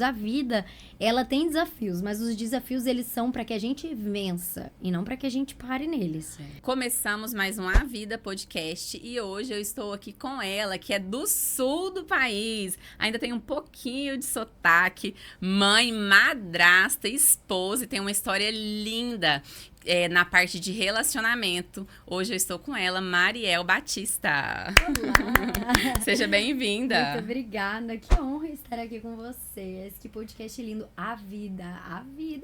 A vida, ela tem desafios, mas os desafios, eles são para que a gente vença e não para que a gente pare neles. Começamos mais um A Vida Podcast e hoje eu estou aqui com ela, que é do sul do país. Ainda tem um pouquinho de sotaque, mãe, madrasta, esposa e tem uma história linda. Na parte de relacionamento. Hoje eu estou com ela, Mariel Batista. Olá! Seja bem-vinda. Muito obrigada, que honra estar aqui com vocês. Que podcast lindo. A vida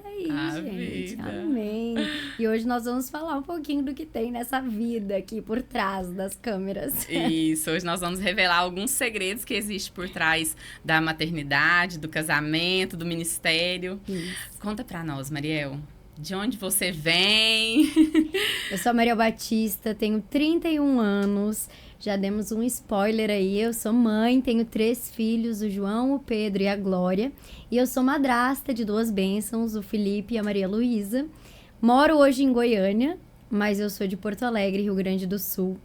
aí, gente. Vida. Amém. E hoje nós vamos falar um pouquinho do que tem nessa vida aqui por trás das câmeras. Isso, hoje nós vamos revelar alguns segredos que existem por trás da maternidade, do casamento, do ministério. Isso. Conta pra nós, Mariel. De onde você vem? Eu sou a Mariel Batista, tenho 31 anos, já demos um spoiler aí, eu sou mãe, tenho 3 filhos, o João, o Pedro e a Glória, e eu sou madrasta de 2 bênçãos, o Felipe e a Maria Luísa. Moro hoje em Goiânia, mas eu sou de Porto Alegre, Rio Grande do Sul.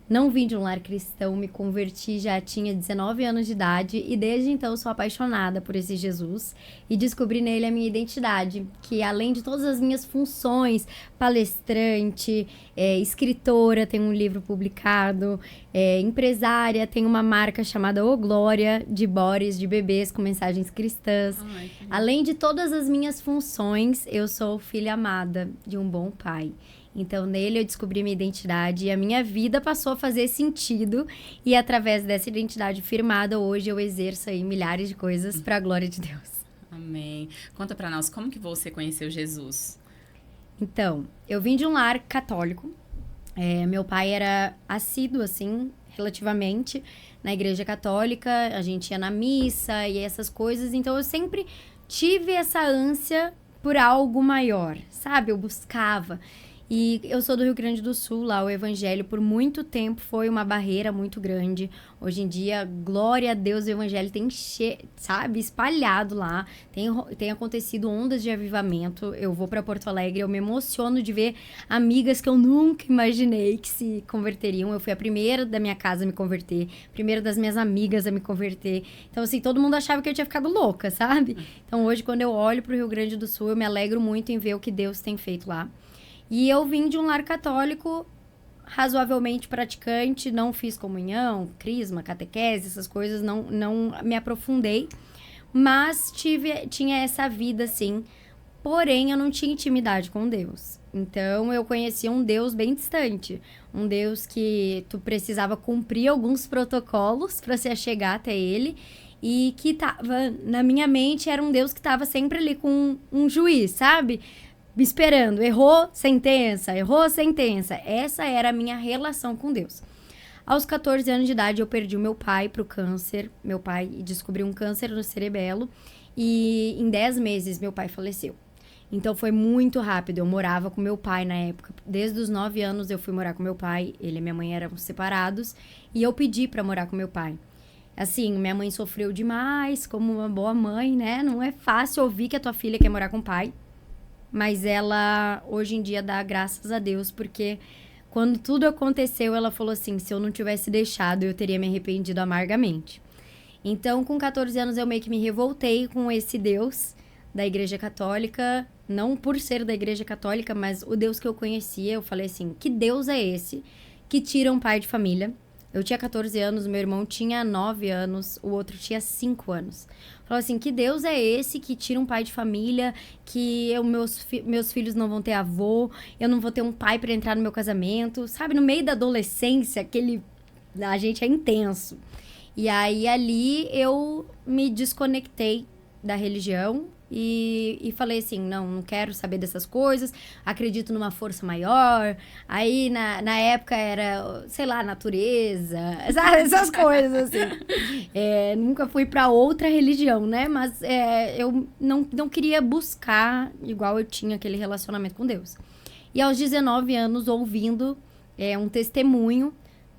Não vim de um lar cristão, me converti, já tinha 19 anos de idade e desde então sou apaixonada por esse Jesus e descobri nele a minha identidade, que além de todas as minhas funções, palestrante, escritora, tenho um livro publicado, empresária, tenho uma marca chamada O Glória, de bores, de bebês com mensagens cristãs. Além de todas as minhas funções, eu sou filha amada de um bom pai. Então, nele eu descobri minha identidade e a minha vida passou a fazer sentido. E através dessa identidade firmada, hoje eu exerço aí milhares de coisas para a glória de Deus. Amém. Conta pra nós, como que você conheceu Jesus? Então, eu vim de um lar católico. Meu pai era assíduo, assim, relativamente, na igreja católica. A gente ia na missa e essas coisas. Então, eu sempre tive essa ânsia por algo maior, sabe? Eu buscava. E eu sou do Rio Grande do Sul, lá o evangelho por muito tempo foi uma barreira muito grande. Hoje em dia, glória a Deus, o evangelho tem, espalhado lá. Tem acontecido ondas de avivamento. Eu vou para Porto Alegre, eu me emociono de ver amigas que eu nunca imaginei que se converteriam. Eu fui a primeira da minha casa a me converter, primeira das minhas amigas a me converter. Então, assim, todo mundo achava que eu tinha ficado louca, sabe? Então, hoje, quando eu olho pro Rio Grande do Sul, eu me alegro muito em ver o que Deus tem feito lá. E eu vim de um lar católico razoavelmente praticante, não fiz comunhão, crisma, catequese, essas coisas, não me aprofundei, mas tinha essa vida, assim, porém eu não tinha intimidade com Deus. Então eu conhecia um Deus bem distante, um Deus que tu precisava cumprir alguns protocolos para se achegar até ele, e que tava, na minha mente, era um Deus que tava sempre ali com um juiz, sabe? Esperando, errou, sentença. Essa era a minha relação com Deus. Aos 14 anos de idade, eu perdi o meu pai pro câncer. Meu pai descobriu um câncer no cerebelo e em 10 meses meu pai faleceu. Então foi muito rápido, eu morava com meu pai na época. Desde os 9 anos eu fui morar com meu pai, ele e minha mãe eram separados e eu pedi pra morar com meu pai. Assim, minha mãe sofreu demais, como uma boa mãe, né? Não é fácil ouvir que a tua filha quer morar com o pai. Mas ela, hoje em dia, dá graças a Deus, porque quando tudo aconteceu, ela falou assim, se eu não tivesse deixado, eu teria me arrependido amargamente. Então, com 14 anos, eu meio que me revoltei com esse Deus da Igreja Católica, não por ser da Igreja Católica, mas o Deus que eu conhecia. Eu falei assim, que Deus é esse que tira um pai de família? Eu tinha 14 anos, meu irmão tinha 9 anos, o outro tinha 5 anos. Falou assim, que Deus é esse que tira um pai de família, que meus filhos não vão ter avô, eu não vou ter um pai para entrar no meu casamento, sabe? No meio da adolescência, a gente é intenso. E aí, ali, eu me desconectei da religião e falei assim, não quero saber dessas coisas, acredito numa força maior. Aí, na época, era, sei lá, natureza, sabe? Essas coisas, assim. Nunca fui pra outra religião, né? Mas eu não queria buscar igual eu tinha aquele relacionamento com Deus. E aos 19 anos, ouvindo um testemunho,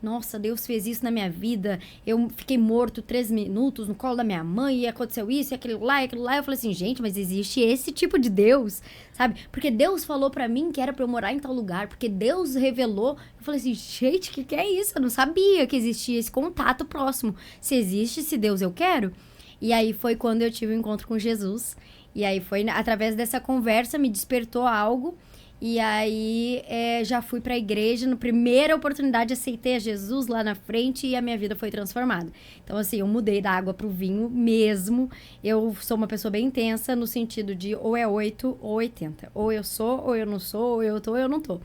nossa, Deus fez isso na minha vida, eu fiquei morto 3 minutos no colo da minha mãe, e aconteceu isso, e aquilo lá. Eu falei assim, gente, mas existe esse tipo de Deus, sabe? Porque Deus falou pra mim que era pra eu morar em tal lugar, porque Deus revelou. Eu falei assim, gente, que é isso? Eu não sabia que existia esse contato próximo. Se existe esse Deus, eu quero. E aí foi quando eu tive o encontro com Jesus. E aí foi através dessa conversa, me despertou algo. E aí já fui pra igreja, na primeira oportunidade aceitei a Jesus lá na frente e a minha vida foi transformada. Então assim, eu mudei da água pro vinho mesmo. Eu sou uma pessoa bem intensa no sentido de ou é 8 ou 80. Ou eu sou, ou eu não sou, ou eu tô, ou eu não tô.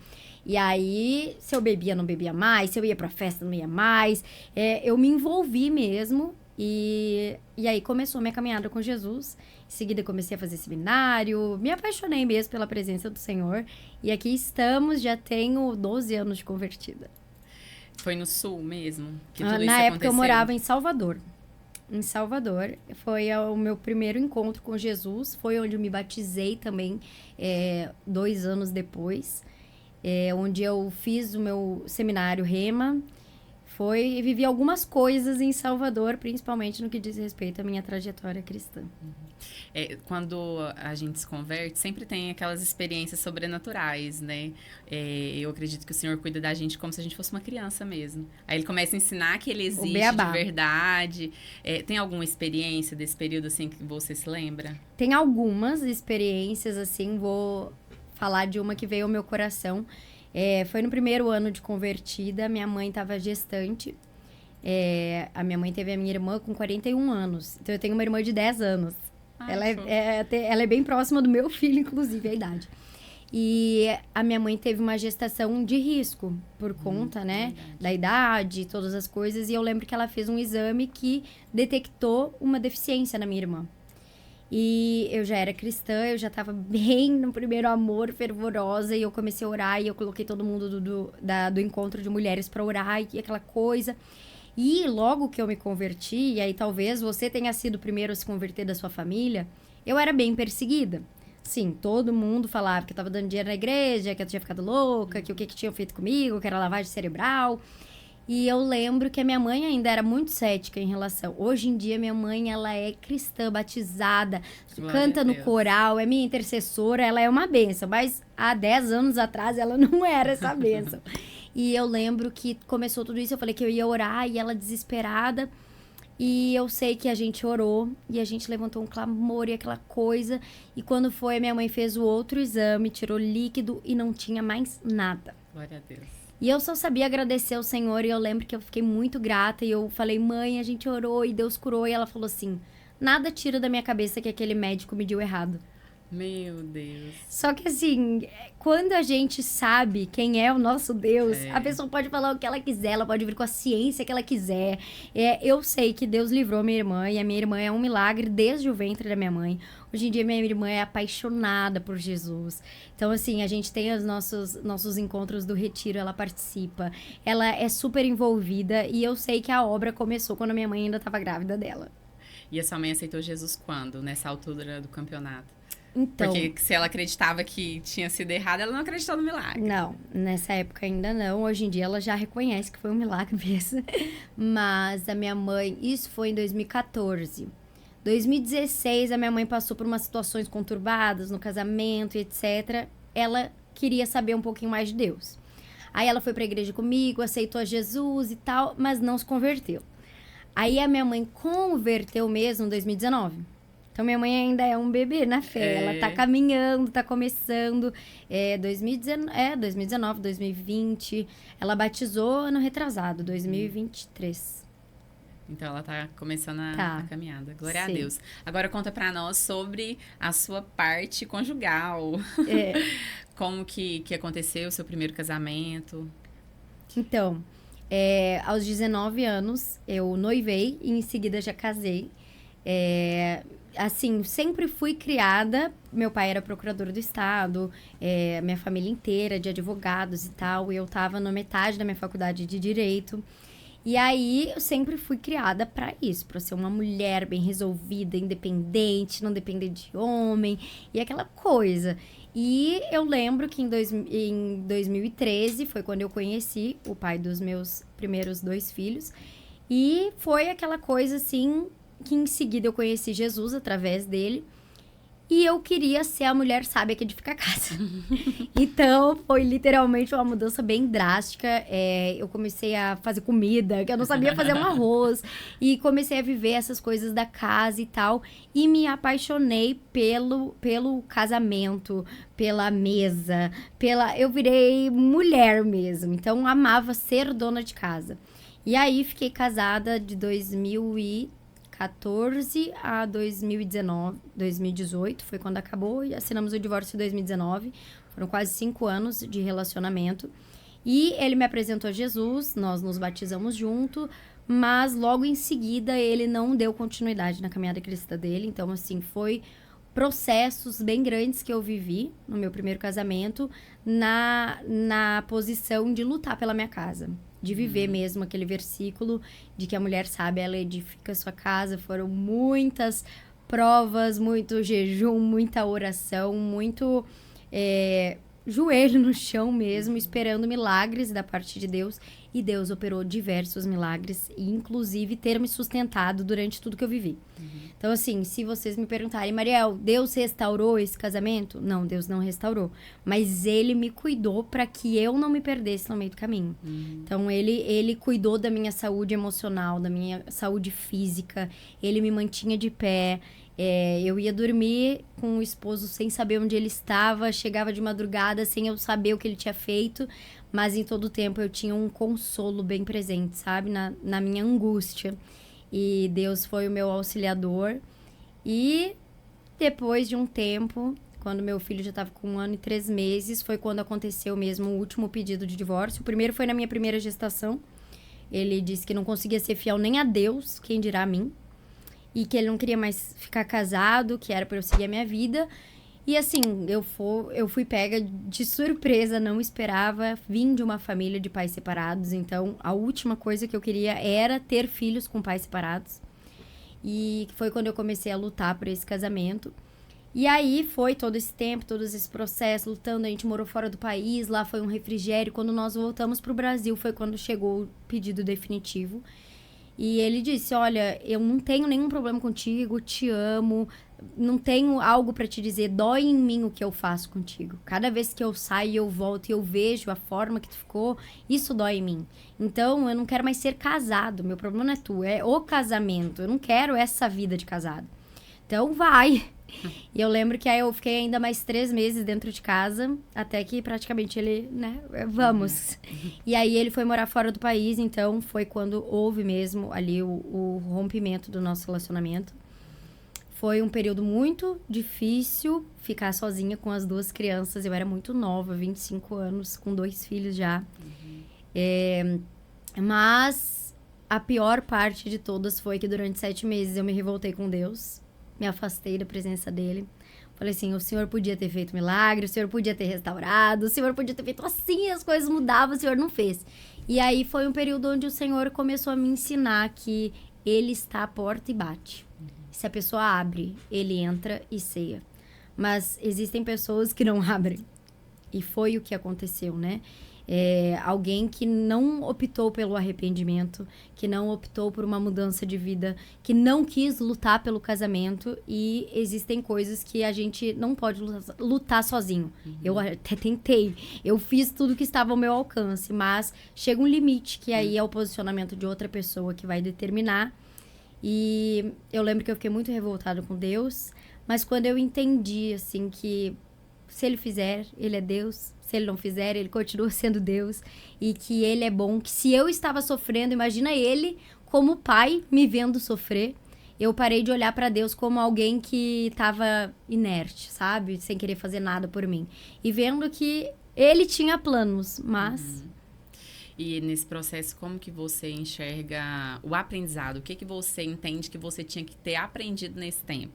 E aí, se eu bebia, não bebia mais, se eu ia pra festa, não ia mais. Eu me envolvi mesmo e aí começou a minha caminhada com Jesus. Em seguida, comecei a fazer seminário, me apaixonei mesmo pela presença do Senhor. E aqui estamos, já tenho 12 anos de convertida. Foi no Sul mesmo que tudo isso Na época, aconteceu? eu morava em Salvador. Em Salvador, foi o meu primeiro encontro com Jesus. Foi onde eu me batizei também, 2 anos depois. Onde eu fiz o meu seminário Rema. E vivi algumas coisas em Salvador, principalmente no que diz respeito à minha trajetória cristã. Quando a gente se converte, sempre tem aquelas experiências sobrenaturais, né? Eu acredito que o Senhor cuida da gente como se a gente fosse uma criança mesmo. Aí Ele começa a ensinar que Ele existe de verdade. Tem alguma experiência desse período, assim, que você se lembra? Tem algumas experiências, assim, vou falar de uma que veio ao meu coração. Foi no primeiro ano de convertida, minha mãe estava gestante. A minha mãe teve a minha irmã com 41 anos. Então, eu tenho uma irmã de 10 anos. Ela é bem próxima do meu filho, inclusive, a idade. E a minha mãe teve uma gestação de risco, por conta, né, da idade, todas as coisas. E eu lembro que ela fez um exame que detectou uma deficiência na minha irmã. E eu já era cristã, eu já estava bem no primeiro amor, fervorosa, e eu comecei a orar, e eu coloquei todo mundo do encontro de mulheres para orar, e aquela coisa. E logo que eu me converti, e aí talvez você tenha sido o primeiro a se converter da sua família, eu era bem perseguida. Sim, todo mundo falava que eu estava dando dinheiro na igreja, que eu tinha ficado louca, que o que tinham feito comigo, que era lavagem cerebral. E eu lembro que a minha mãe ainda era muito cética em relação. Hoje em dia, minha mãe, ela é cristã, batizada, canta no coral, é minha intercessora, ela é uma bênção. Mas há 10 anos atrás, ela não era essa bênção. E eu lembro que começou tudo isso, eu falei que eu ia orar, e ela desesperada. E eu sei que a gente orou, e a gente levantou um clamor e aquela coisa. E quando foi, a minha mãe fez o outro exame, tirou líquido e não tinha mais nada. Glória a Deus. E eu só sabia agradecer ao Senhor, e eu lembro que eu fiquei muito grata, e eu falei, mãe, a gente orou, e Deus curou, e ela falou assim, nada tira da minha cabeça que aquele médico mediu errado. Meu Deus. Só que assim, quando a gente sabe quem é o nosso Deus, a pessoa pode falar o que ela quiser, ela pode vir com a ciência que ela quiser. Eu sei que Deus livrou minha irmã, e a minha irmã é um milagre desde o ventre da minha mãe. Hoje em dia, minha irmã é apaixonada por Jesus. Então, assim, a gente tem os nossos encontros do retiro, ela participa. Ela é super envolvida, e eu sei que a obra começou quando a minha mãe ainda estava grávida dela. E a sua mãe aceitou Jesus quando? Nessa altura do campeonato? Então, porque se ela acreditava que tinha sido errado, ela não acreditou no milagre. Não, nessa época ainda não. Hoje em dia ela já reconhece que foi um milagre mesmo. Mas a minha mãe, isso foi em 2014. 2016, a minha mãe passou por umas situações conturbadas no casamento e etc. Ela queria saber um pouquinho mais de Deus. Aí ela foi pra igreja comigo, aceitou a Jesus e tal, mas não se converteu. Aí a minha mãe converteu mesmo em 2019. Então, minha mãe ainda é um bebê na fé. Ela tá caminhando, tá começando. 2019, 2020. Ela batizou ano retrasado, 2023. Então, ela tá começando a caminhada. Glória a Deus. Agora, conta pra nós sobre a sua parte conjugal. Como que aconteceu o seu primeiro casamento? Então, aos 19 anos, eu noivei e em seguida já casei. Assim, sempre fui criada, meu pai era procurador do estado, minha família inteira de advogados e tal, e eu tava na metade da minha faculdade de Direito. E aí, eu sempre fui criada pra isso, pra ser uma mulher bem resolvida, independente, não depender de homem, e aquela coisa. E eu lembro que em 2013 foi quando eu conheci o pai dos meus primeiros 2 filhos, e foi aquela coisa assim, que em seguida eu conheci Jesus através dele. E eu queria ser a mulher sábia que edifica a casa. Então, foi literalmente uma mudança bem drástica. Eu comecei a fazer comida, que eu não sabia fazer um arroz. E comecei a viver essas coisas da casa e tal. E me apaixonei pelo casamento, pela mesa, eu virei mulher mesmo. Então, amava ser dona de casa. E aí, fiquei casada de 2014 a 2018, foi quando acabou, e assinamos o divórcio em 2019. Foram quase 5 anos de relacionamento. E ele me apresentou a Jesus, nós nos batizamos junto, mas logo em seguida ele não deu continuidade na caminhada cristã dele. Então, assim, foi processos bem grandes que eu vivi no meu primeiro casamento, na posição de lutar pela minha casa. De viver mesmo aquele versículo de que a mulher sábia, ela edifica a sua casa. Foram muitas provas, muito jejum, muita oração, muito joelho no chão mesmo, esperando milagres da parte de Deus. E Deus operou diversos milagres, e inclusive ter me sustentado durante tudo que eu vivi. Então, assim, se vocês me perguntarem, Mariel, Deus restaurou esse casamento? Não, Deus não restaurou. Mas Ele me cuidou para que eu não me perdesse no meio do caminho. Então, ele cuidou da minha saúde emocional, da minha saúde física. Ele me mantinha de pé. Eu ia dormir com o esposo sem saber onde ele estava. Chegava de madrugada sem eu saber o que ele tinha feito. Mas em todo o tempo eu tinha um consolo bem presente, sabe? Na minha angústia. E Deus foi o meu auxiliador. E depois de um tempo, quando meu filho já estava com 1 ano e 3 meses, foi quando aconteceu mesmo o último pedido de divórcio. O primeiro foi na minha primeira gestação. Ele disse que não conseguia ser fiel nem a Deus, quem dirá a mim. E que ele não queria mais ficar casado, que era para eu seguir a minha vida. E assim, eu fui pega de surpresa, não esperava. Vim de uma família de pais separados, então a última coisa que eu queria era ter filhos com pais separados. E foi quando eu comecei a lutar por esse casamento. E aí foi todo esse tempo, todos esses processos, lutando. A gente morou fora do país, lá foi um refrigério. Quando nós voltamos pro Brasil, foi quando chegou o pedido definitivo. E ele disse, olha, eu não tenho nenhum problema contigo, te amo, não tenho algo pra te dizer, dói em mim o que eu faço contigo. Cada vez que eu saio e eu volto e eu vejo a forma que tu ficou, isso dói em mim. Então, eu não quero mais ser casado, meu problema não é tu, é o casamento, eu não quero essa vida de casado. Então, vai. E eu lembro que aí eu fiquei ainda mais 3 meses dentro de casa, até que praticamente ele, né, vamos. E aí ele foi morar fora do país, então foi quando houve mesmo ali o rompimento do nosso relacionamento. Foi um período muito difícil ficar sozinha com as 2 crianças. Eu era muito nova, 25 anos, com 2 filhos já. Mas a pior parte de todas foi que durante 7 meses eu me revoltei com Deus. Me afastei da presença dele. Falei assim, o Senhor podia ter feito milagre, o Senhor podia ter restaurado, o Senhor podia ter feito assim, as coisas mudavam, o Senhor não fez. E aí foi um período onde o Senhor começou a me ensinar que Ele está à porta e bate. Se a pessoa abre, Ele entra e ceia. Mas existem pessoas que não abrem. E foi o que aconteceu, né? Alguém que não optou pelo arrependimento, que não optou por uma mudança de vida, que não quis lutar pelo casamento. E existem coisas que a gente não pode lutar sozinho. Eu até tentei, eu fiz tudo que estava ao meu alcance, mas chega um limite que aí é o posicionamento de outra pessoa que vai determinar. E eu lembro que eu fiquei muito revoltada com Deus, mas quando eu entendi, assim, que se Ele fizer, Ele é Deus. Se Ele não fizer, Ele continua sendo Deus. E que Ele é bom. Que se eu estava sofrendo, imagina Ele como pai me vendo sofrer. Eu parei de olhar para Deus como alguém que estava inerte, sabe? Sem querer fazer nada por mim. E vendo que Ele tinha planos, mas... E nesse processo, como que você enxerga o aprendizado? O que você entende que você tinha que ter aprendido nesse tempo?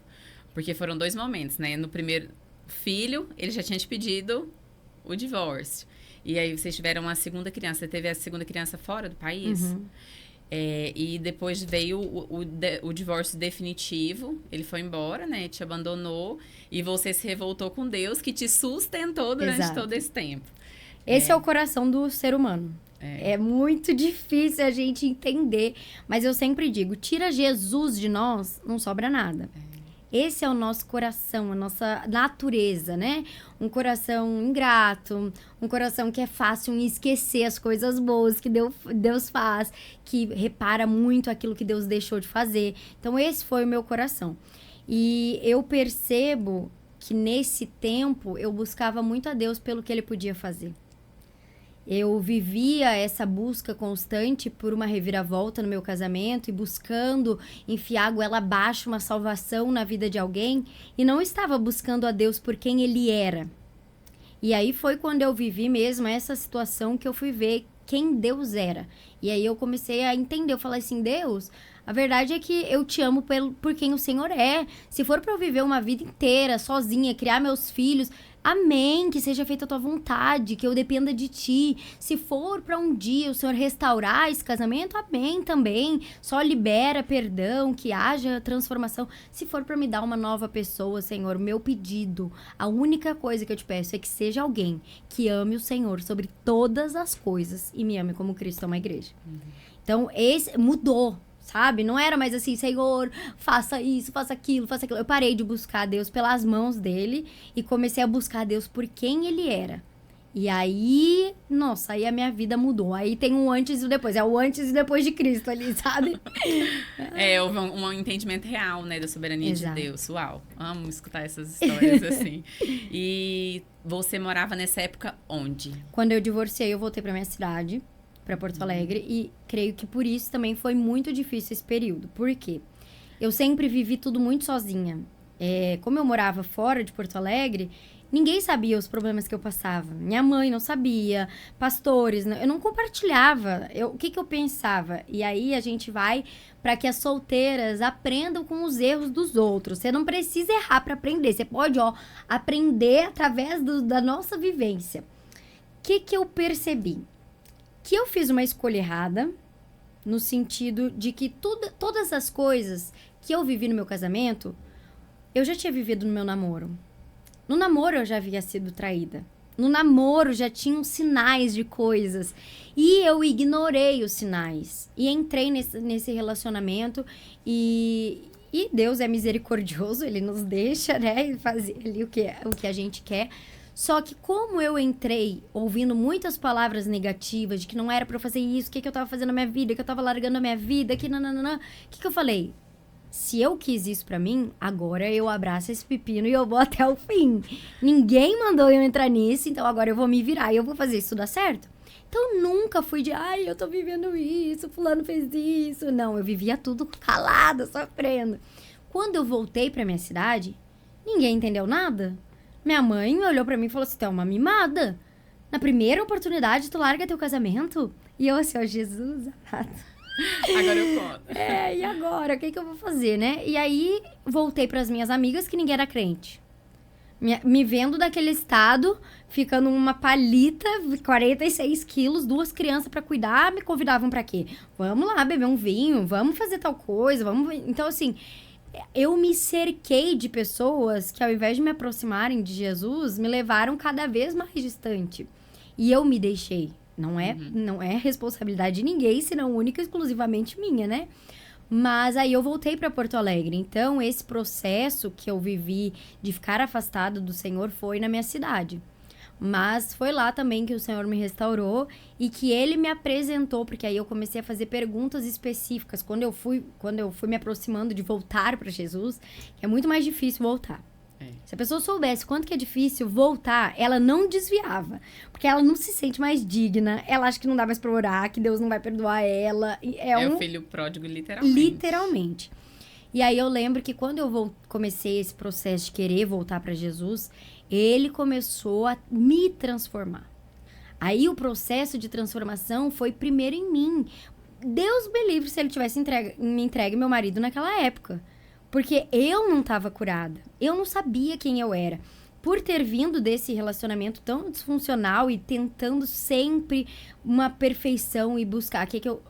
Porque foram 2 momentos, né? No primeiro filho, ele já tinha te pedido o divórcio. E aí vocês tiveram uma segunda criança. Você teve a segunda criança fora do país? E depois veio o divórcio definitivo. Ele foi embora, né? Te abandonou. E você se revoltou com Deus, que te sustentou durante todo esse tempo. Esse é o coração do ser humano. É muito difícil a gente entender. Mas eu sempre digo, tira Jesus de nós, não sobra nada. Esse é o nosso coração, a nossa natureza, né? Um coração ingrato, um coração que é fácil em esquecer as coisas boas que Deus faz, que repara muito aquilo que Deus deixou de fazer. Então, esse foi o meu coração. E eu percebo que nesse tempo eu buscava muito a Deus pelo que Ele podia fazer. Eu vivia essa busca constante por uma reviravolta no meu casamento e buscando enfiar goela abaixo uma salvação na vida de alguém e não estava buscando a Deus por quem Ele era. E aí foi quando eu vivi mesmo essa situação que eu fui ver quem Deus era. E aí eu comecei a entender, eu falei assim, Deus, a verdade é que eu te amo por quem o Senhor é. Se for para eu viver uma vida inteira sozinha, criar meus filhos, amém, que seja feita a tua vontade, que eu dependa de ti. Se for para um dia o Senhor restaurar esse casamento, amém também. Só libera perdão, que haja transformação. Se for para me dar uma nova pessoa, Senhor, o meu pedido, a única coisa que eu te peço é que seja alguém que ame o Senhor sobre todas as coisas e me ame como Cristo ama a igreja. Então, esse mudou. Sabe? Não era mais assim, Senhor, faça isso, faça aquilo, faça aquilo. Eu parei de buscar a Deus pelas mãos dele e comecei a buscar a Deus por quem ele era. E aí, nossa, aí a minha vida mudou. Aí tem um antes e depois. É o antes e depois de Cristo ali, sabe? Houve um entendimento real, né, da soberania Exato. de Deus. Uau, amo escutar essas histórias assim. E você morava nessa época onde? Quando eu divorciei, eu voltei pra minha cidade, pra Porto Alegre. E creio que por isso também foi muito difícil esse período. Por quê? Eu sempre vivi tudo muito sozinha. Como eu morava fora de Porto Alegre, ninguém sabia os problemas que eu passava. Minha mãe não sabia, pastores, eu não compartilhava o que eu pensava. E aí a gente vai para que as solteiras aprendam com os erros dos outros. Você não precisa errar para aprender. Você pode, aprender através da nossa vivência. O que eu percebi? Que eu fiz uma escolha errada, no sentido de que todas as coisas que eu vivi no meu casamento, eu já tinha vivido no meu namoro. No namoro eu já havia sido traída. No namoro já tinham sinais de coisas. E eu ignorei os sinais. E entrei nesse relacionamento. E Deus é misericordioso, Ele nos deixa, né? Fazer ali o que a gente quer. Só que como eu entrei ouvindo muitas palavras negativas de que não era pra eu fazer isso, o que eu tava fazendo na minha vida, que eu tava largando a minha vida, que nananã, o que eu falei? Se eu quis isso pra mim, agora eu abraço esse pepino e eu vou até o fim. Ninguém mandou eu entrar nisso, então agora eu vou me virar e eu vou fazer isso dar certo. Então eu nunca fui de, eu tô vivendo isso, fulano fez isso. Não, eu vivia tudo calada, sofrendo. Quando eu voltei pra minha cidade, ninguém entendeu nada. Minha mãe olhou pra mim e falou assim, tu é uma mimada. Na primeira oportunidade, tu larga teu casamento? E eu assim, Jesus amado. Agora eu conto. E agora? O que eu vou fazer, né? E aí, voltei pras minhas amigas que ninguém era crente. Me vendo daquele estado, ficando uma palita, 46 quilos, 2 crianças pra cuidar, me convidavam pra quê? Vamos lá beber um vinho, vamos fazer tal coisa, vamos... Então, assim... Eu me cerquei de pessoas que, ao invés de me aproximarem de Jesus, me levaram cada vez mais distante. E eu me deixei. Não é responsabilidade de ninguém, senão única e exclusivamente minha, né? Mas aí eu voltei para Porto Alegre. Então, esse processo que eu vivi de ficar afastado do Senhor foi na minha cidade. Mas foi lá também que o Senhor me restaurou e que Ele me apresentou, porque aí eu comecei a fazer perguntas específicas. Quando eu fui me aproximando de voltar para Jesus, que é muito mais difícil voltar. Se a pessoa soubesse quanto que é difícil voltar, ela não desviava. Porque ela não se sente mais digna, ela acha que não dá mais pra orar, que Deus não vai perdoar ela. O filho pródigo, literalmente. Literalmente. E aí eu lembro que quando eu comecei esse processo de querer voltar para Jesus, Ele começou a me transformar. Aí o processo de transformação foi primeiro em mim. Deus me livre se Ele tivesse me entregue meu marido naquela época. Porque eu não estava curada. Eu não sabia quem eu era. Por ter vindo desse relacionamento tão disfuncional e tentando sempre uma perfeição e buscar.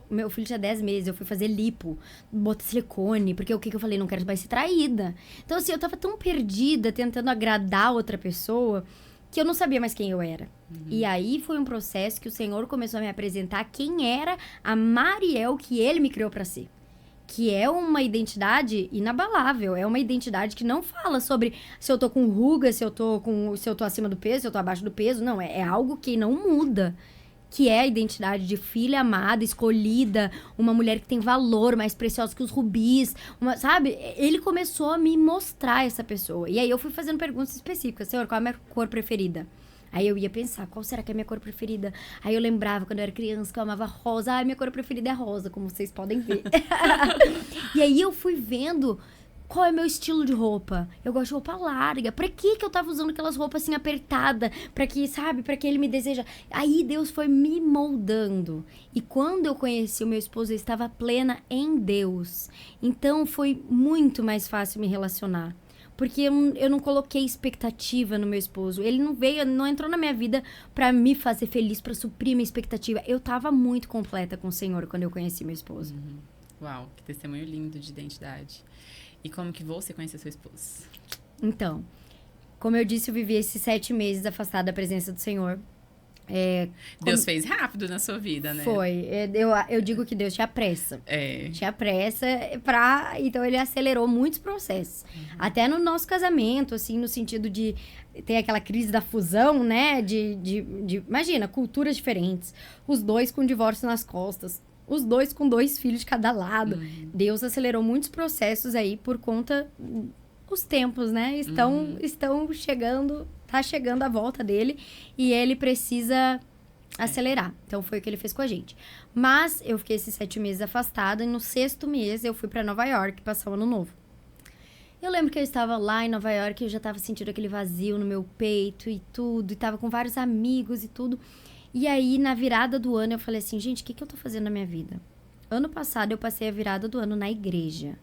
Meu filho tinha 10 meses, eu fui fazer lipo, botar silicone, porque o que eu falei? Não quero mais ser traída. Então, assim, eu tava tão perdida, tentando agradar outra pessoa, que eu não sabia mais quem eu era. E aí foi um processo que o Senhor começou a me apresentar quem era a Mariel que Ele me criou pra ser. que é uma identidade inabalável. É uma identidade que não fala sobre se eu tô com ruga, se eu tô acima do peso, se eu tô abaixo do peso. Não, é algo que não muda. Que é a identidade de filha amada, escolhida, uma mulher que tem valor, mais preciosa que os rubis, sabe? Ele começou a me mostrar essa pessoa. E aí eu fui fazendo perguntas específicas. Senhor, qual é a minha cor preferida? Aí eu ia pensar, qual será que é a minha cor preferida? Aí eu lembrava, quando eu era criança, que eu amava rosa. Ah, minha cor preferida é rosa, como vocês podem ver. E aí eu fui vendo qual é meu estilo de roupa. Eu gosto de roupa larga. Pra que eu tava usando aquelas roupas assim apertadas? Pra que, sabe? Pra que ele me deseja? Aí Deus foi me moldando. E quando eu conheci o meu esposo, eu estava plena em Deus. Então foi muito mais fácil me relacionar. Porque eu não coloquei expectativa no meu esposo. Ele não veio, não entrou na minha vida pra me fazer feliz, pra suprir minha expectativa. Eu tava muito completa com o Senhor quando eu conheci meu esposo. Uau, que testemunho lindo de identidade. E como que você conheceu seu esposo? Então, como eu disse, eu vivi esses 7 meses afastada da presença do Senhor. Deus fez rápido na sua vida, né? Foi. Eu digo que Deus tinha pressa. Tinha pressa Então, ele acelerou muitos processos. Até no nosso casamento, assim, no sentido de ter aquela crise da fusão, né? Imagina, culturas diferentes. Os dois com divórcio nas costas. Os dois com 2 filhos de cada lado. Deus acelerou muitos processos aí por conta... Os tempos, né? Estão chegando... Tá chegando a volta dele e ele precisa acelerar. Então, foi o que ele fez com a gente. Mas eu fiquei esses 7 meses afastada e no 6º mês eu fui pra Nova York passar o ano novo. Eu lembro que eu estava lá em Nova York e eu já tava sentindo aquele vazio no meu peito e tudo. E tava com vários amigos e tudo. E aí, na virada do ano, eu falei assim, gente, o que eu tô fazendo na minha vida? Ano passado, eu passei a virada do ano na igreja.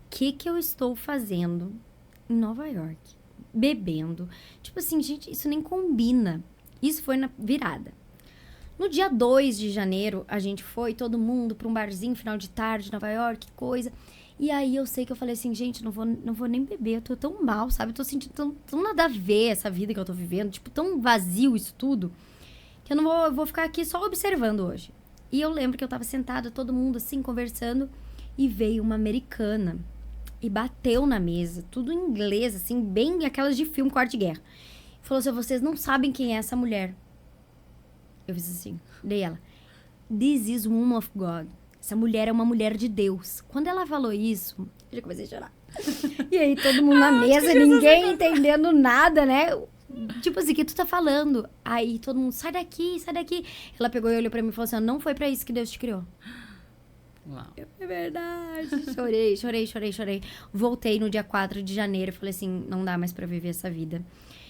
O que eu estou fazendo em Nova York? Bebendo. Tipo assim, gente, isso nem combina. Isso foi na virada. No dia 2 de janeiro, a gente foi, todo mundo, pra um barzinho, final de tarde, Nova York, coisa. E aí, eu sei que eu falei assim, gente, não vou nem beber, eu tô tão mal, sabe? Eu tô sentindo tão nada a ver essa vida que eu tô vivendo, tipo, tão vazio isso tudo, que eu vou ficar aqui só observando hoje. E eu lembro que eu tava sentada, todo mundo assim, conversando, e veio uma americana. E bateu na mesa, tudo em inglês, assim, bem aquelas de filme Quarto de Guerra. Falou assim, vocês não sabem quem é essa mulher. Eu fiz assim, dei ela. This is woman of God. Essa mulher é uma mulher de Deus. Quando ela falou isso, eu já comecei a chorar. E aí, todo mundo na mesa, ninguém entendendo nada, né? Tipo assim, o que tu tá falando? Aí, todo mundo, sai daqui, sai daqui. Ela pegou e olhou pra mim e falou assim, não foi pra isso que Deus te criou. Uau. É verdade. Chorei. Voltei no dia 4 de janeiro e falei assim, não dá mais pra viver essa vida.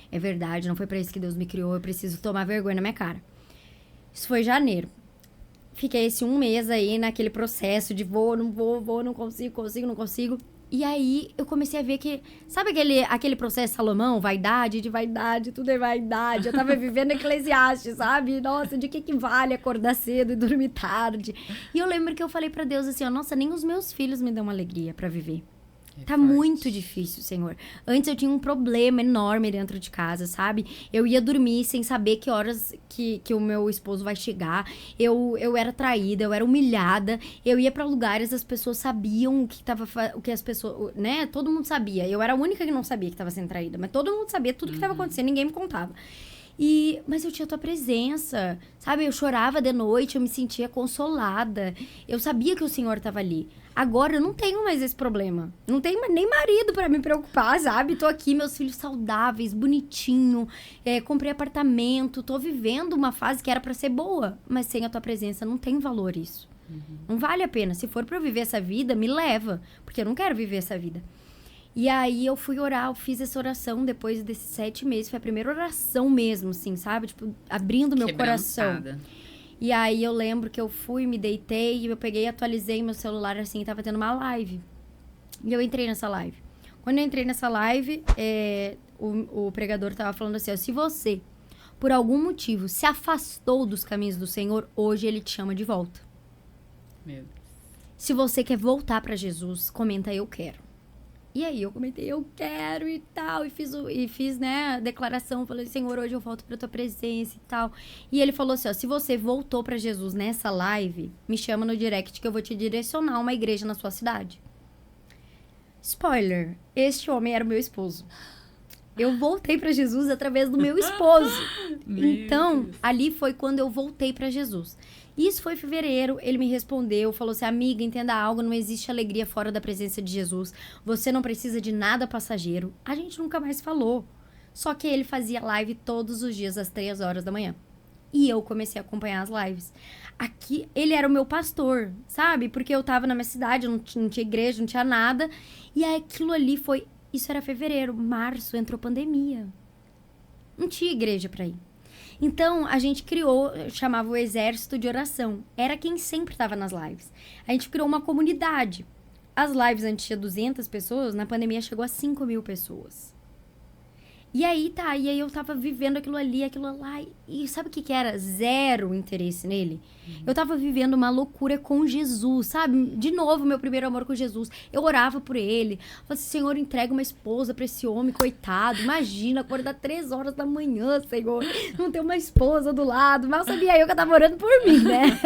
É verdade, não foi pra isso que Deus me criou, eu preciso tomar vergonha na minha cara. Isso foi em janeiro. Fiquei esse 1 mês aí naquele processo de vou, não consigo, não consigo. E aí eu comecei a ver que, sabe aquele processo Salomão? Vaidade, tudo é vaidade. Eu tava vivendo Eclesiastes, sabe? Nossa, de que vale acordar cedo e dormir tarde? E eu lembro que eu falei pra Deus assim, ó, nossa, nem os meus filhos me dão alegria pra viver. Tá forte. muito difícil, Senhor. Antes eu tinha um problema enorme dentro de casa, sabe? Eu ia dormir sem saber que horas que o meu esposo vai chegar. Eu era traída, eu era humilhada. Eu ia pra lugares, as pessoas sabiam o que as pessoas, né? Todo mundo sabia. Eu era a única que não sabia que tava sendo traída, mas todo mundo sabia tudo que tava acontecendo, ninguém me contava. Mas eu tinha tua presença, sabe? Eu chorava de noite, eu me sentia consolada. Eu sabia que o Senhor estava ali. Agora eu não tenho mais esse problema. Não tenho nem marido para me preocupar, sabe? Tô aqui, meus filhos saudáveis, bonitinho. Comprei apartamento, tô vivendo uma fase que era para ser boa. Mas sem a tua presença não tem valor isso. Não vale a pena. Se for para eu viver essa vida, me leva. Porque eu não quero viver essa vida. E aí eu fui orar, eu fiz essa oração depois desses 7 meses. Foi a primeira oração mesmo, assim, sabe? Tipo, abrindo meu coração. E aí eu lembro que eu fui, me deitei, e eu peguei e atualizei meu celular, assim, e tava tendo uma live. E eu entrei nessa live. Quando eu entrei nessa live, o pregador tava falando assim, ó, se você, por algum motivo, se afastou dos caminhos do Senhor, hoje ele te chama de volta. Meu Deus. Se você quer voltar pra Jesus, comenta, eu quero. E aí eu comentei, eu quero e tal, e fiz, né, a declaração, falei, Senhor, hoje eu volto pra tua presença e tal. E ele falou assim, ó, se você voltou pra Jesus nessa live, me chama no direct que eu vou te direcionar uma igreja na sua cidade. Spoiler, este homem era o meu esposo. Eu voltei pra Jesus através do meu esposo. Então, ali foi quando eu voltei pra Jesus. Isso foi em fevereiro, ele me respondeu, falou assim, amiga, entenda algo, não existe alegria fora da presença de Jesus. Você não precisa de nada passageiro. A gente nunca mais falou. Só que ele fazia live todos os dias às 3 horas da manhã. E eu comecei a acompanhar as lives. Aqui, ele era o meu pastor, sabe? Porque eu tava na minha cidade, não tinha igreja, não tinha nada. E aí, aquilo ali foi... Isso era fevereiro, março, entrou pandemia. Não tinha igreja pra ir. Então, a gente criou, chamava o Exército de Oração. Era quem sempre estava nas lives. A gente criou uma comunidade. As lives antes tinha 200 pessoas, na pandemia chegou a 5.000 pessoas. E aí, e aí eu tava vivendo aquilo ali, aquilo lá, e sabe o que era? Zero interesse nele. Eu tava vivendo uma loucura com Jesus, sabe? De novo, meu primeiro amor com Jesus. Eu orava por ele. Falei assim, Senhor, entrega uma esposa pra esse homem, coitado. Imagina, acordar 3 horas da manhã, Senhor. Não ter uma esposa do lado. Mal sabia eu que eu tava orando por mim, né?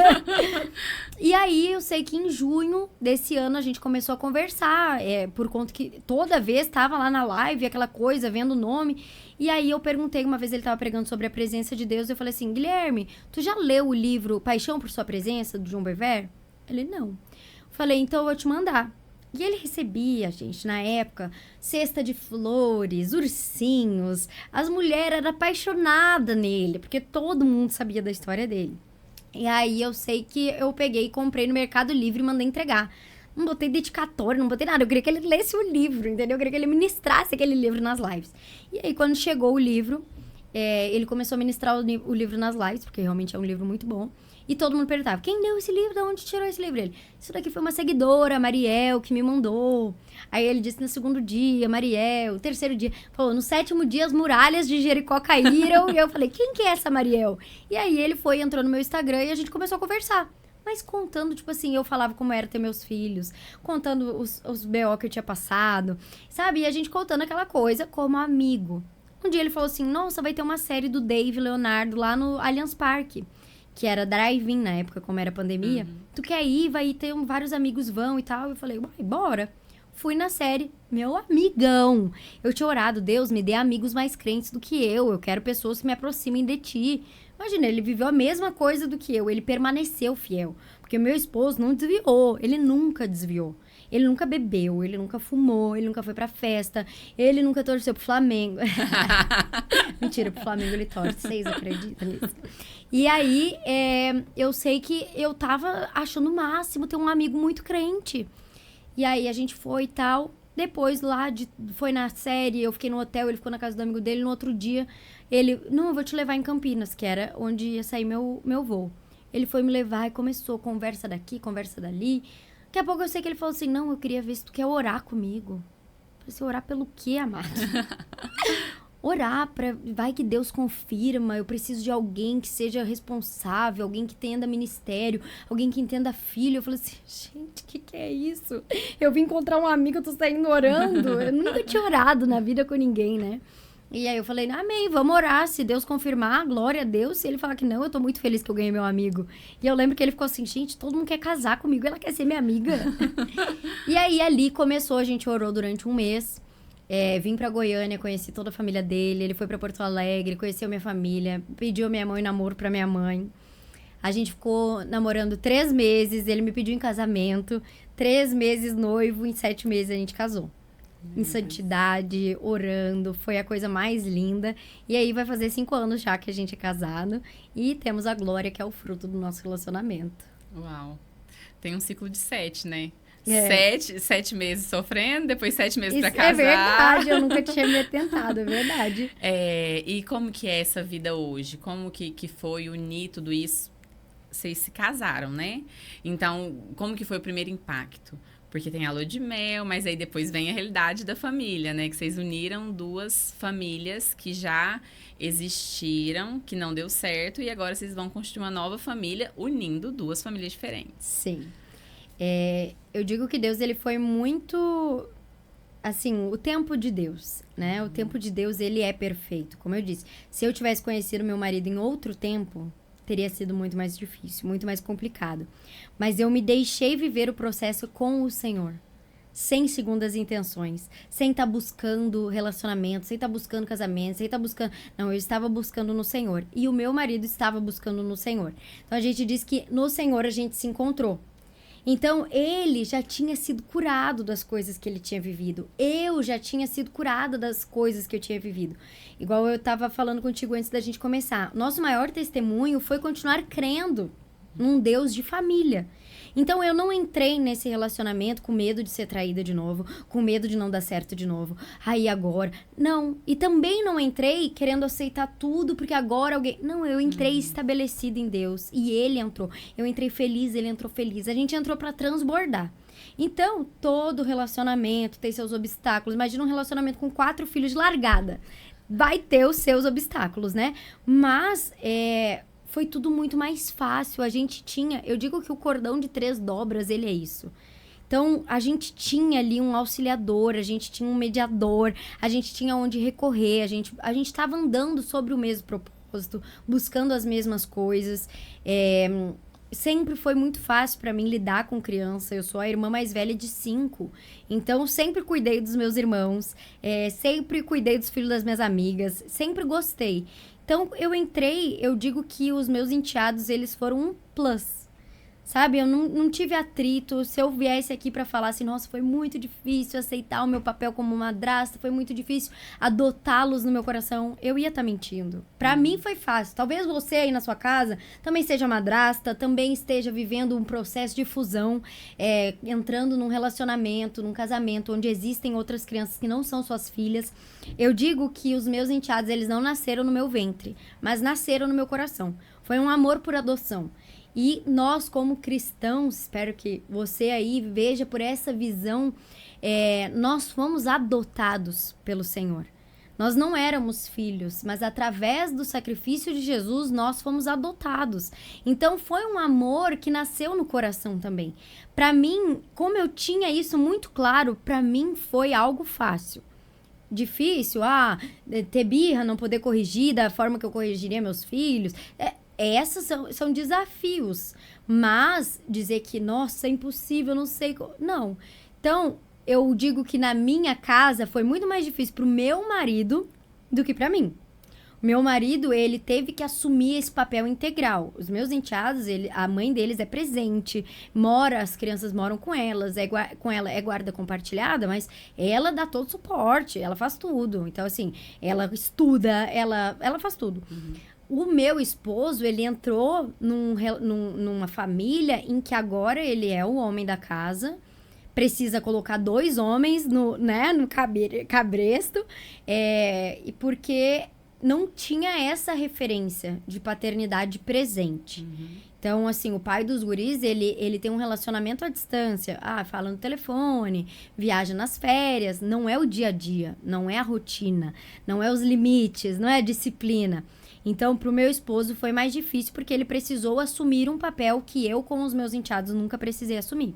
E aí, eu sei que em junho desse ano, a gente começou a conversar. Por conta que toda vez tava lá na live, aquela coisa, vendo o nome. E aí eu perguntei, uma vez ele tava pregando sobre a presença de Deus, eu falei assim, Guilherme, tu já leu o livro Paixão por Sua Presença, do John Bevere? Ele, não. Falei, então eu vou te mandar. E ele recebia, gente, na época, cesta de flores, ursinhos. As mulheres eram apaixonadas nele, porque todo mundo sabia da história dele. E aí eu sei que eu peguei e comprei no Mercado Livre e mandei entregar. Não botei dedicatório, não botei nada. Eu queria que ele lesse o livro, entendeu? Eu queria que ele ministrasse aquele livro nas lives. E aí, quando chegou o livro, ele começou a ministrar o livro nas lives, porque realmente é um livro muito bom. E todo mundo perguntava, quem leu esse livro? De onde tirou esse livro? Ele, isso daqui foi uma seguidora, Mariel, que me mandou. Aí ele disse no segundo dia, Mariel. Terceiro dia, falou, no 7º dia as muralhas de Jericó caíram. E eu falei, quem que é essa Mariel? E aí ele entrou no meu Instagram e a gente começou a conversar. Mas contando, tipo assim, eu falava como era ter meus filhos, contando os BO que eu tinha passado, sabe? E a gente contando aquela coisa como amigo. Um dia ele falou assim, nossa, vai ter uma série do Dave Leonardo lá no Allianz Parque, que era drive-in na época, como era pandemia. Uhum. Tu quer ir? Vai ter vários amigos vão e tal. Eu falei, uai, bora. Fui na série, meu amigão. Eu tinha orado, Deus, me dê amigos mais crentes do que eu. Eu quero pessoas que me aproximem de ti. Imagina, ele viveu a mesma coisa do que eu. Ele permaneceu fiel. Porque meu esposo não desviou. Ele nunca desviou. Ele nunca bebeu, ele nunca fumou, ele nunca foi pra festa, ele nunca torceu pro Flamengo. Mentira, pro Flamengo ele torce, vocês acreditam nisso? E aí, eu sei que eu tava achando o máximo ter um amigo muito crente. E aí, a gente foi e tal. Depois, foi na série, eu fiquei no hotel, ele ficou na casa do amigo dele. No outro dia, ele, não, eu vou te levar em Campinas, que era onde ia sair meu voo. Ele foi me levar e começou, conversa daqui, conversa dali. Daqui a pouco eu sei que ele falou assim, não, eu queria ver se tu quer orar comigo. Eu falei, orar pelo quê, amado? Orar, vai que Deus confirma, eu preciso de alguém que seja responsável, alguém que entenda ministério, alguém que entenda filho. Eu falei assim, gente, o que é isso? Eu vim encontrar um amigo, eu tô saindo orando. Eu nunca tinha orado na vida com ninguém, né? E aí eu falei, amém, vamos orar, se Deus confirmar, glória a Deus. Se ele falar que não, eu tô muito feliz que eu ganhei meu amigo. E eu lembro que ele ficou assim, gente, todo mundo quer casar comigo, ela quer ser minha amiga. E aí ali começou, a gente orou durante um mês. Vim pra Goiânia, conheci toda a família dele. Ele foi pra Porto Alegre, conheceu minha família, pediu minha mãe em namoro pra minha mãe. A gente ficou namorando 3 meses, ele me pediu em casamento. 3 meses noivo, em 7 meses a gente casou. Em santidade, orando, foi a coisa mais linda. E aí vai fazer 5 anos já que a gente é casado. E temos a Glória, que é o fruto do nosso relacionamento. Uau! Tem um ciclo de 7, né? 7 meses sofrendo, depois 7 meses pra casar. É verdade, eu nunca tinha me atentado, é verdade. E como que é essa vida hoje? Como que foi unir tudo isso? Vocês se casaram, né? Então, como que foi o primeiro impacto? Porque tem a lua de mel, mas aí depois vem a realidade da família, né? Que vocês uniram 2 famílias que já existiram, que não deu certo, e agora vocês vão construir uma nova família unindo 2 famílias diferentes. Sim. Eu digo que Deus, ele foi muito... assim, o tempo de Deus, né? O tempo de Deus, ele é perfeito. Como eu disse, se eu tivesse conhecido meu marido em outro tempo, teria sido muito mais difícil, muito mais complicado. Mas eu me deixei viver o processo com o Senhor. Sem segundas intenções, sem estar buscando relacionamento, sem estar buscando casamento, sem estar buscando... Não, eu estava buscando no Senhor. E o meu marido estava buscando no Senhor. Então, a gente diz que no Senhor a gente se encontrou. Então, ele já tinha sido curado das coisas que ele tinha vivido. Eu já tinha sido curada das coisas que eu tinha vivido. Igual eu estava falando contigo antes da gente começar. Nosso maior testemunho foi continuar crendo num Deus de família. Então, eu não entrei nesse relacionamento com medo de ser traída de novo, com medo de não dar certo de novo. Aí, agora... Não. E também não entrei querendo aceitar tudo, porque agora alguém... Não, eu entrei estabelecida em Deus. E ele entrou. Eu entrei feliz, ele entrou feliz. A gente entrou pra transbordar. Então, todo relacionamento tem seus obstáculos. Imagina um relacionamento com 4 filhos de largada. Vai ter os seus obstáculos, né? Mas, foi tudo muito mais fácil. A gente tinha... Eu digo que o cordão de 3 dobras, ele é isso. Então, a gente tinha ali um auxiliador, a gente tinha um mediador, a gente tinha onde recorrer, a gente estava andando sobre o mesmo propósito, buscando as mesmas coisas. Sempre foi muito fácil para mim lidar com criança. Eu sou a irmã mais velha de 5. Então, sempre cuidei dos meus irmãos, sempre cuidei dos filhos das minhas amigas, sempre gostei. Então, eu digo que os meus enteados, eles foram um plus, sabe? Eu não tive atrito. Se eu viesse aqui pra falar assim, nossa, foi muito difícil aceitar o meu papel como madrasta, foi muito difícil adotá-los no meu coração, eu ia estar mentindo. Pra mim foi fácil. Talvez você aí na sua casa também seja madrasta, também esteja vivendo um processo de fusão, entrando num relacionamento, num casamento, onde existem outras crianças que não são suas filhas. Eu digo que os meus enteados, eles não nasceram no meu ventre, mas nasceram no meu coração. Foi um amor por adoção. E nós, como cristãos, espero que você aí veja por essa visão, nós fomos adotados pelo Senhor. Nós não éramos filhos, mas através do sacrifício de Jesus, nós fomos adotados. Então, foi um amor que nasceu no coração também. Para mim, como eu tinha isso muito claro, para mim foi algo fácil. Difícil, ter birra, não poder corrigir da forma que eu corrigiria meus filhos. Essas são desafios. Mas dizer que, nossa, é impossível, não sei... Não. Então, eu digo que na minha casa foi muito mais difícil pro meu marido do que pra mim. O meu marido, ele teve que assumir esse papel integral. Os meus enteados, a mãe deles é presente, as crianças moram com elas, com ela é guarda compartilhada, mas ela dá todo o suporte, ela faz tudo. Então, assim, ela estuda, ela faz tudo. O meu esposo, ele entrou numa família em que agora ele é o homem da casa, precisa colocar 2 homens no cabresto, porque não tinha essa referência de paternidade presente. Então, assim, o pai dos guris, ele tem um relacionamento à distância. Fala no telefone, viaja nas férias. Não é o dia a dia, não é a rotina, não é os limites, não é a disciplina. Então, pro meu esposo foi mais difícil porque ele precisou assumir um papel que eu, com os meus enteados, nunca precisei assumir.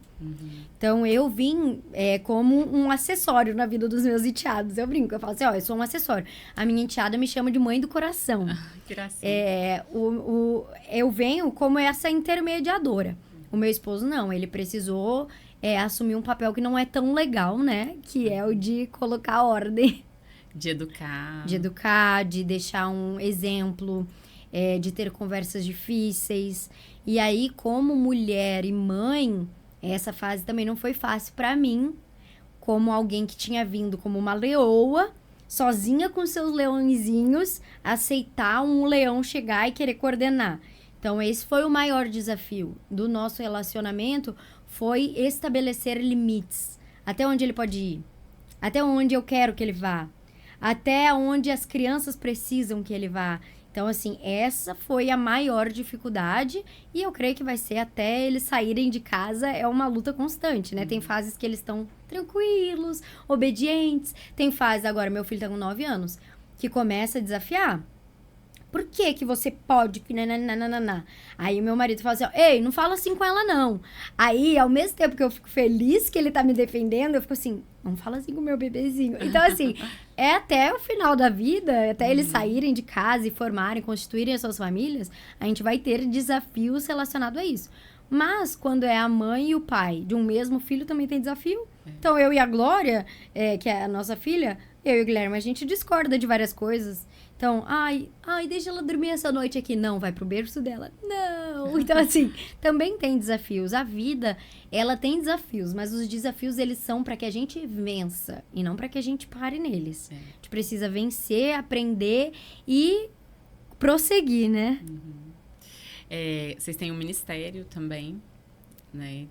Então, eu vim como um acessório na vida dos meus enteados. Eu brinco, eu falo assim, eu sou um acessório. A minha enteada me chama de mãe do coração. Que gracinha. Eu venho como essa intermediadora. O meu esposo, não. Ele precisou assumir um papel que não é tão legal, né? Que é o de colocar ordem. De educar. De educar, de deixar um exemplo, de ter conversas difíceis. E aí, como mulher e mãe, essa fase também não foi fácil pra mim, como alguém que tinha vindo como uma leoa, sozinha com seus leõezinhos, aceitar um leão chegar e querer coordenar. Então, esse foi o maior desafio do nosso relacionamento, foi estabelecer limites. Até onde ele pode ir? Até onde eu quero que ele vá? Até onde as crianças precisam que ele vá. Então, assim, essa foi a maior dificuldade e eu creio que vai ser até eles saírem de casa, é uma luta constante, né? Tem fases que eles estão tranquilos, obedientes. Tem fases, agora meu filho tá com 9 anos, que começa a desafiar. Por que que você pode? Nananana. Aí meu marido fala assim, ó, ei, não fala assim com ela, não. Aí, ao mesmo tempo que eu fico feliz que ele tá me defendendo, eu fico assim, não fala assim com o meu bebezinho. Então, assim, é até o final da vida, até eles saírem de casa e formarem, constituírem as suas famílias, a gente vai ter desafios relacionados a isso. Mas, quando é a mãe e o pai de um mesmo filho, também tem desafio. Então, eu e a Glória, que é a nossa filha, eu e o Guilherme, a gente discorda de várias coisas. Então, ai, deixa ela dormir essa noite aqui. Não, vai pro berço dela. Não. Então, assim, também tem desafios. A vida, ela tem desafios, mas os desafios, eles são para que a gente vença e não para que a gente pare neles. A gente precisa vencer, aprender e prosseguir, né? Vocês têm um ministério também, né?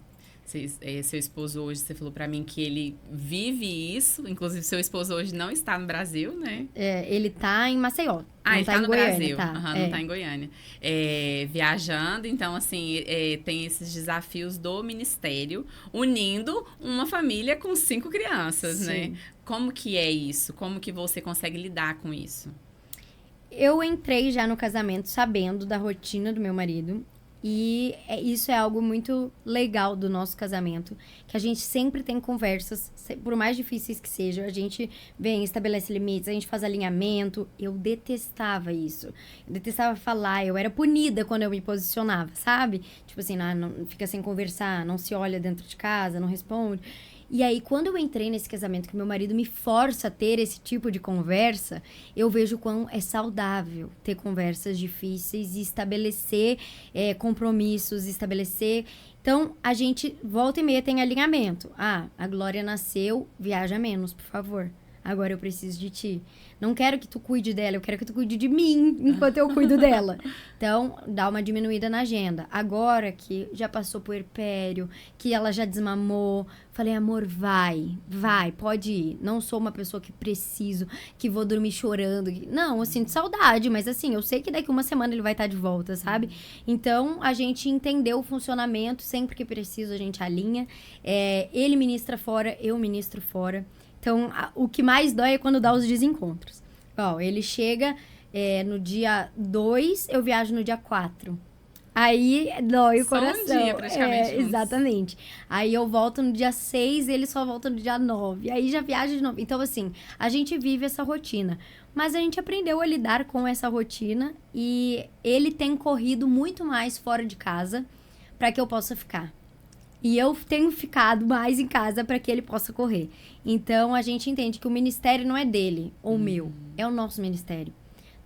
Seu esposo hoje, você falou pra mim que ele vive isso. Inclusive, seu esposo hoje não está no Brasil, né? Ele tá em Maceió. Ele tá tá em no Goiânia, Brasil. Não tá em Goiânia. Viajando, então, assim, tem esses desafios do ministério, unindo uma família com 5 crianças, né? Como que é isso? Como que você consegue lidar com isso? Eu entrei já no casamento sabendo da rotina do meu marido. E isso é algo muito legal do nosso casamento, que a gente sempre tem conversas, por mais difíceis que sejam, a gente vem, estabelece limites, a gente faz alinhamento. Eu detestava isso, eu detestava falar, eu era punida quando eu me posicionava, sabe? Tipo assim, não fica sem conversar, não se olha dentro de casa, não responde. E aí, quando eu entrei nesse casamento, que meu marido me força a ter esse tipo de conversa, eu vejo quão é saudável ter conversas difíceis e estabelecer compromissos, estabelecer... Então, a gente, volta e meia, tem alinhamento. A Glória nasceu, viaja menos, por favor. Agora eu preciso de ti. Não quero que tu cuide dela, eu quero que tu cuide de mim enquanto eu cuido dela. Então, dá uma diminuída na agenda. Agora que já passou por puerpério, que ela já desmamou, falei, amor, vai, pode ir. Não sou uma pessoa que preciso, que vou dormir chorando. Não, eu sinto saudade, mas assim, eu sei que daqui uma semana ele vai estar de volta, sabe? Então, a gente entendeu o funcionamento, sempre que preciso a gente alinha. Ele ministra fora, eu ministro fora. Então, o que mais dói é quando dá os desencontros. Ó, ele chega no dia 2, eu viajo no dia 4. Aí dói o coração. Só um dia, praticamente. Exatamente. Aí eu volto no dia 6, ele só volta no dia 9. Aí já viaja de novo. Então, assim, a gente vive essa rotina. Mas a gente aprendeu a lidar com essa rotina e ele tem corrido muito mais fora de casa para que eu possa ficar. E eu tenho ficado mais em casa para que ele possa correr. Então, a gente entende que o ministério não é dele ou meu. É o nosso ministério.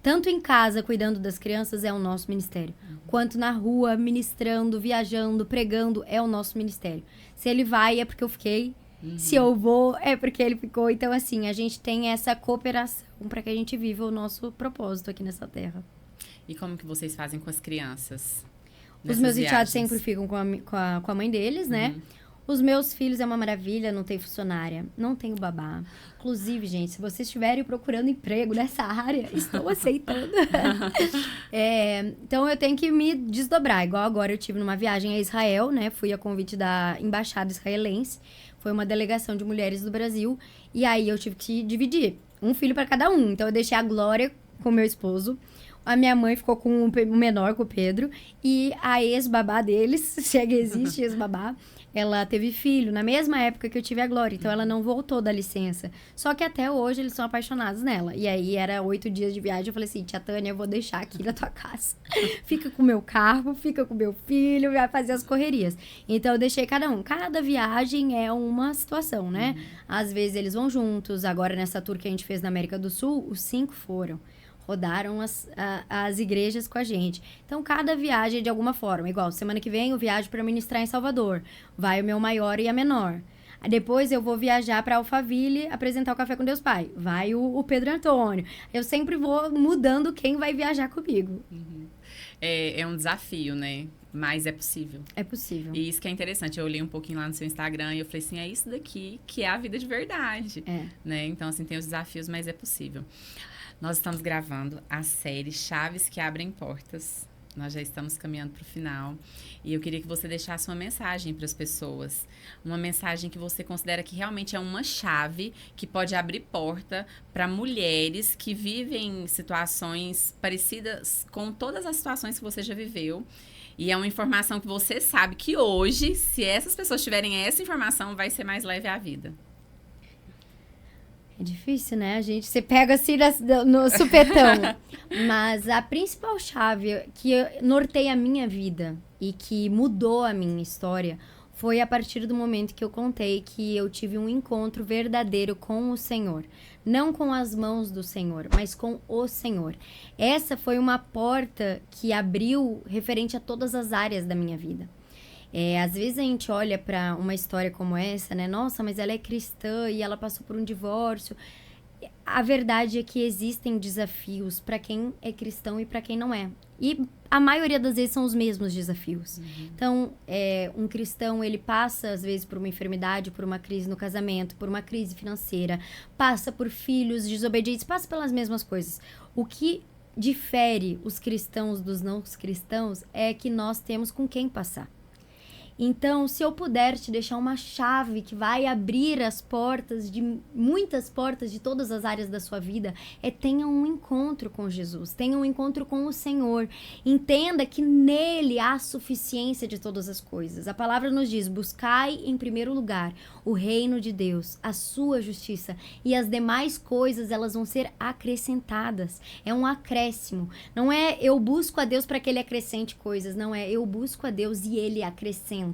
Tanto em casa, cuidando das crianças, é o nosso ministério. Quanto na rua, ministrando, viajando, pregando, é o nosso ministério. Se ele vai, é porque eu fiquei. Se eu vou, é porque ele ficou. Então, assim, a gente tem essa cooperação para que a gente viva o nosso propósito aqui nessa terra. E como que vocês fazem com as crianças? Os meus enteados sempre ficam com a mãe deles, né? Os meus filhos é uma maravilha, não tem funcionária, não tenho babá. Inclusive, gente, se vocês estiverem procurando emprego nessa área, estou aceitando. Então, eu tenho que me desdobrar. Igual agora eu tive numa viagem a Israel, né? Fui a convite da embaixada israelense. Foi uma delegação de mulheres do Brasil. E aí, eu tive que dividir. Um filho para cada um. Então, eu deixei a Glória com meu esposo. A minha mãe ficou com o menor, com o Pedro. E a ex-babá deles, chega, existe ex-babá, ela teve filho na mesma época que eu tive a Glória. Então, ela não voltou da licença. Só que até hoje, eles são apaixonados nela. E aí, era 8 dias de viagem. Eu falei assim, tia Tânia, eu vou deixar aqui na tua casa. Fica com o meu carro, fica com o meu filho, vai fazer as correrias. Então, eu deixei cada um. Cada viagem é uma situação, né? Às vezes, eles vão juntos. Agora, nessa tour que a gente fez na América do Sul, os 5 foram. Rodaram as igrejas com a gente. Então, cada viagem é de alguma forma. Igual, semana que vem eu viajo para ministrar em Salvador. Vai o meu maior e a menor. Depois eu vou viajar para Alphaville apresentar o Café com Deus Pai. Vai o Pedro Antônio. Eu sempre vou mudando quem vai viajar comigo. É um desafio, né? Mas é possível. É possível. E isso que é interessante. Eu olhei um pouquinho lá no seu Instagram e eu falei assim, é isso daqui que é a vida de verdade. Né? Então, assim, tem os desafios, mas é possível. Nós estamos gravando a série Chaves que Abrem Portas. Nós já estamos caminhando para o final. E eu queria que você deixasse uma mensagem para as pessoas. Uma mensagem que você considera que realmente é uma chave que pode abrir porta para mulheres que vivem situações parecidas com todas as situações que você já viveu. E é uma informação que você sabe que hoje, se essas pessoas tiverem essa informação, vai ser mais leve a vida. É difícil, né? A gente se pega assim no supetão. Mas a principal chave que norteia a minha vida e que mudou a minha história foi a partir do momento que eu contei que eu tive um encontro verdadeiro com o Senhor. Não com as mãos do Senhor, mas com o Senhor. Essa foi uma porta que abriu referente a todas as áreas da minha vida. Às vezes a gente olha para uma história como essa, né? Nossa, mas ela é cristã e ela passou por um divórcio. A verdade é que existem desafios para quem é cristão e para quem não é. E a maioria das vezes são os mesmos desafios. Uhum. Então, um cristão, ele passa, às vezes, por uma enfermidade, por uma crise no casamento, por uma crise financeira, passa por filhos desobedientes, passa pelas mesmas coisas. O que difere os cristãos dos não cristãos é que nós temos com quem passar. Então, se eu puder te deixar uma chave que vai abrir as portas muitas portas de todas as áreas da sua vida, tenha um encontro com Jesus, tenha um encontro com o Senhor. Entenda que nele há suficiência de todas as coisas. A palavra nos diz: buscai em primeiro lugar o reino de Deus, a sua justiça, e as demais coisas elas vão ser acrescentadas. É um acréscimo. Não é eu busco a Deus para que ele acrescente coisas, não é eu busco a Deus e ele acrescenta.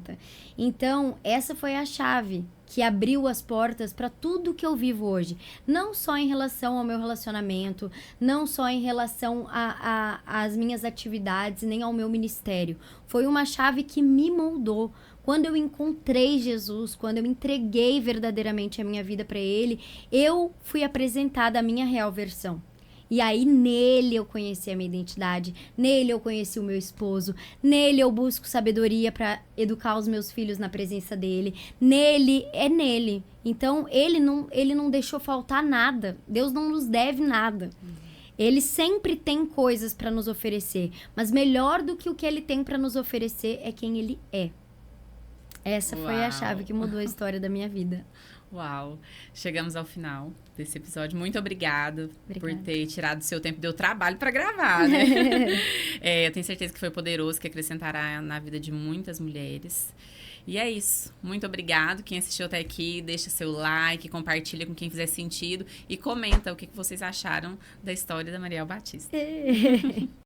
Então, essa foi a chave que abriu as portas para tudo que eu vivo hoje. Não só em relação ao meu relacionamento, não só em relação às minhas atividades, nem ao meu ministério. Foi uma chave que me moldou. Quando eu encontrei Jesus, quando eu entreguei verdadeiramente a minha vida para Ele, eu fui apresentada a minha real versão. E aí, nele eu conheci a minha identidade, nele eu conheci o meu esposo, nele eu busco sabedoria para educar os meus filhos na presença dele, nele. Então, ele não deixou faltar nada, Deus não nos deve nada. Ele sempre tem coisas para nos oferecer, mas melhor do que o que ele tem para nos oferecer é quem ele é. Essa foi a chave que mudou a história da minha vida. Uau! Chegamos ao final desse episódio. Muito obrigada por ter tirado o seu tempo. Deu trabalho para gravar, né? Eu tenho certeza que foi poderoso, que acrescentará na vida de muitas mulheres. E é isso. Muito obrigado. Quem assistiu até aqui, deixa seu like, compartilha com quem fizer sentido e comenta o que vocês acharam da história da Mariel Batista.